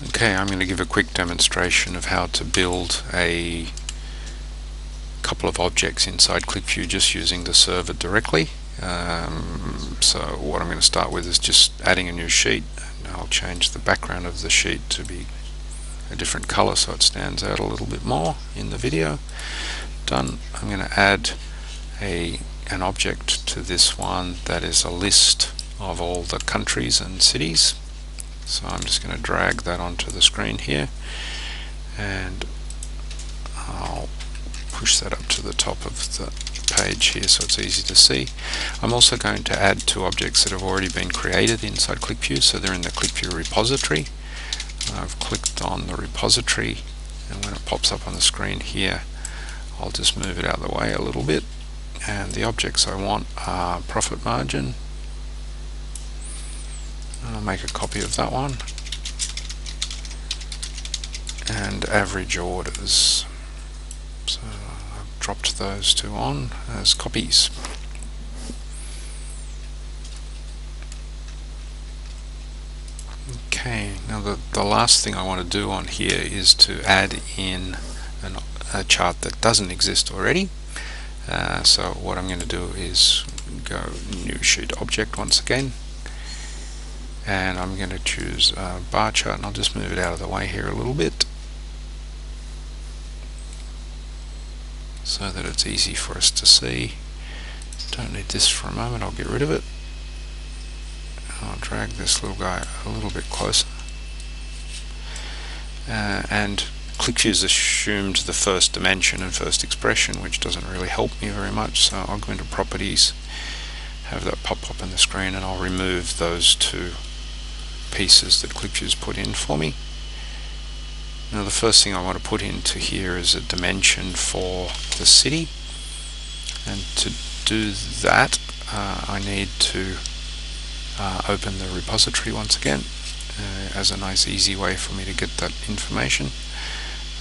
Okay, I'm going to give a quick demonstration of how to build a couple of objects inside Qlikview just using the server directly. So what I'm going to start with is just adding a new sheet, and I'll change the background of the sheet to be a different color so it stands out a little bit more in the video. Done. I'm going to add an object to this one that is a list of all the countries and cities. So I'm just going to drag that onto the screen here, and I'll push that up to the top of the page here so it's easy to see. I'm also going to add two objects that have already been created inside Qlikview, so they're in the Qlikview repository. I've clicked on the repository, and when it pops up on the screen here, I'll just move it out of the way a little bit. And the objects I want are profit margin. I'll make a copy of that one, and average orders. So I've dropped those two on as copies. Okay, now the last thing I want to do on here is to add in a chart that doesn't exist already. So what I'm going to do is go new sheet object once again, and I'm going to choose a bar chart, and I'll just move it out of the way here a little bit so that it's easy for us to see. Don't need this for a moment, I'll get rid of it. I'll drag this little guy a little bit closer, and Qlikview's assumed the first dimension and first expression, which doesn't really help me very much, so I'll go into properties, have that pop up on the screen, and I'll remove those two pieces that Qlikview's put in for me. Now the first thing I want to put into here is a dimension for the city, and to do that I need to open the repository once again as a nice easy way for me to get that information.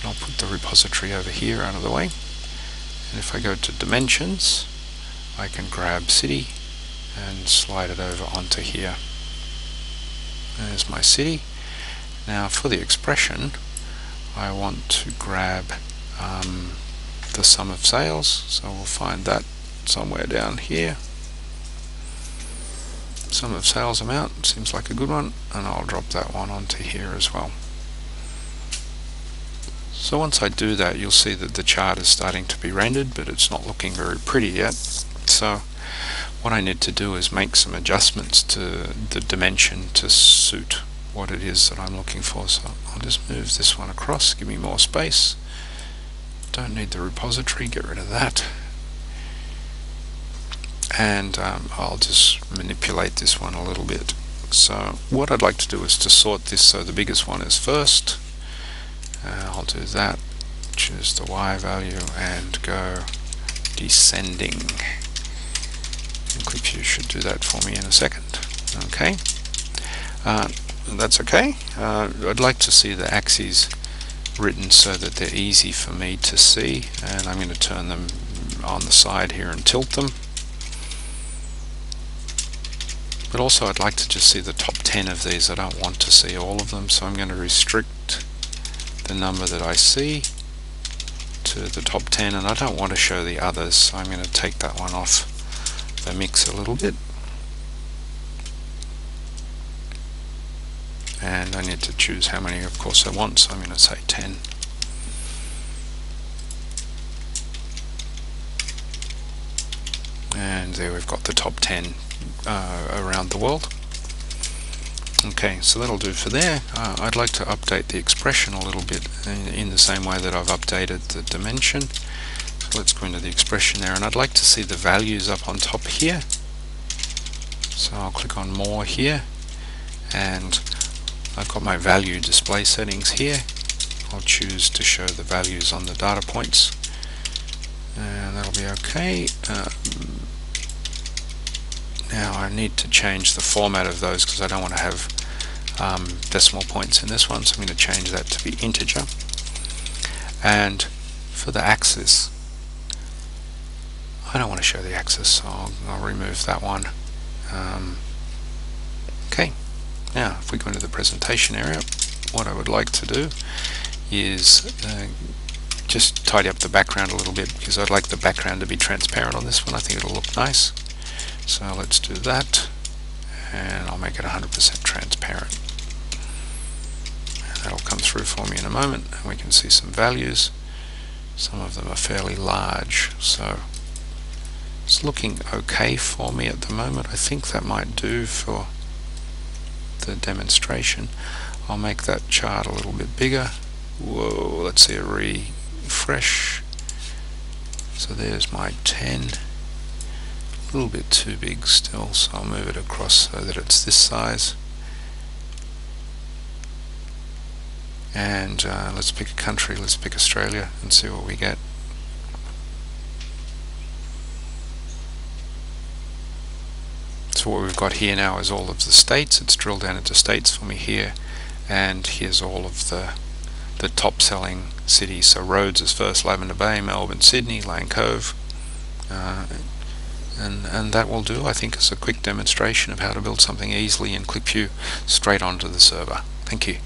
And I'll put the repository over here out of the way, and if I go to dimensions, I can grab city and slide it over onto here. There's my city. Now for the expression, I want to grab the sum of sales, so we'll find that somewhere down here. Sum of sales amount seems like a good one, and I'll drop that one onto here as well. So once I do that, you'll see that the chart is starting to be rendered, but it's not looking very pretty yet. So what I need to do is make some adjustments to the dimension to suit what it is that I'm looking for. So I'll just move this one across, give me more space. Don't need the repository, get rid of that. And I'll just manipulate this one a little bit. So what I'd like to do is to sort this so the biggest one is first. I'll do that, choose the Y value and go descending. And Qlikview should do that for me in a second. Okay, that's okay. I'd like to see the axes written so that they're easy for me to see, and I'm going to turn them on the side here and tilt them. But also I'd like to just see the top 10 of these. I don't want to see all of them, so I'm going to restrict the number that I see to the top 10, and I don't want to show the others, so I'm going to take that one off the mix a little bit, and I need to choose how many of course I want, so I'm going to say 10. And there we've got the top 10 around the world. Okay, so that'll do for there. I'd like to update the expression a little bit in the same way that I've updated the dimension. So let's go into the expression there, and I'd like to see the values up on top here. So I'll click on more here, and I've got my value display settings here. I'll choose to show the values on the data points, and that'll be okay. Now I need to change the format of those because I don't want to have decimal points in this one, so I'm going to change that to be integer. And for the axis, I don't want to show the axis, so I'll remove that one. Okay, now if we go into the presentation area, what I would like to do is just tidy up the background a little bit, because I'd like the background to be transparent on this one. I think it'll look nice. So let's do that, and I'll make it 100% transparent. And that'll come through for me in a moment, and we can see some values. Some of them are fairly large, so it's looking okay for me at the moment. I think that might do for the demonstration. I'll make that chart a little bit bigger. Whoa, let's see a refresh. So there's my 10. A little bit too big still, so I'll move it across so that it's this size. And let's pick a country, let's pick Australia and see what we get. So what we've got here now is all of the states. It's drilled down into states for me here, and here's all of the top selling cities. So Rhodes is first, Lavender Bay, Melbourne, Sydney, Lane Cove, and that will do, I think, as a quick demonstration of how to build something easily in Qlikview straight onto the server. Thank you.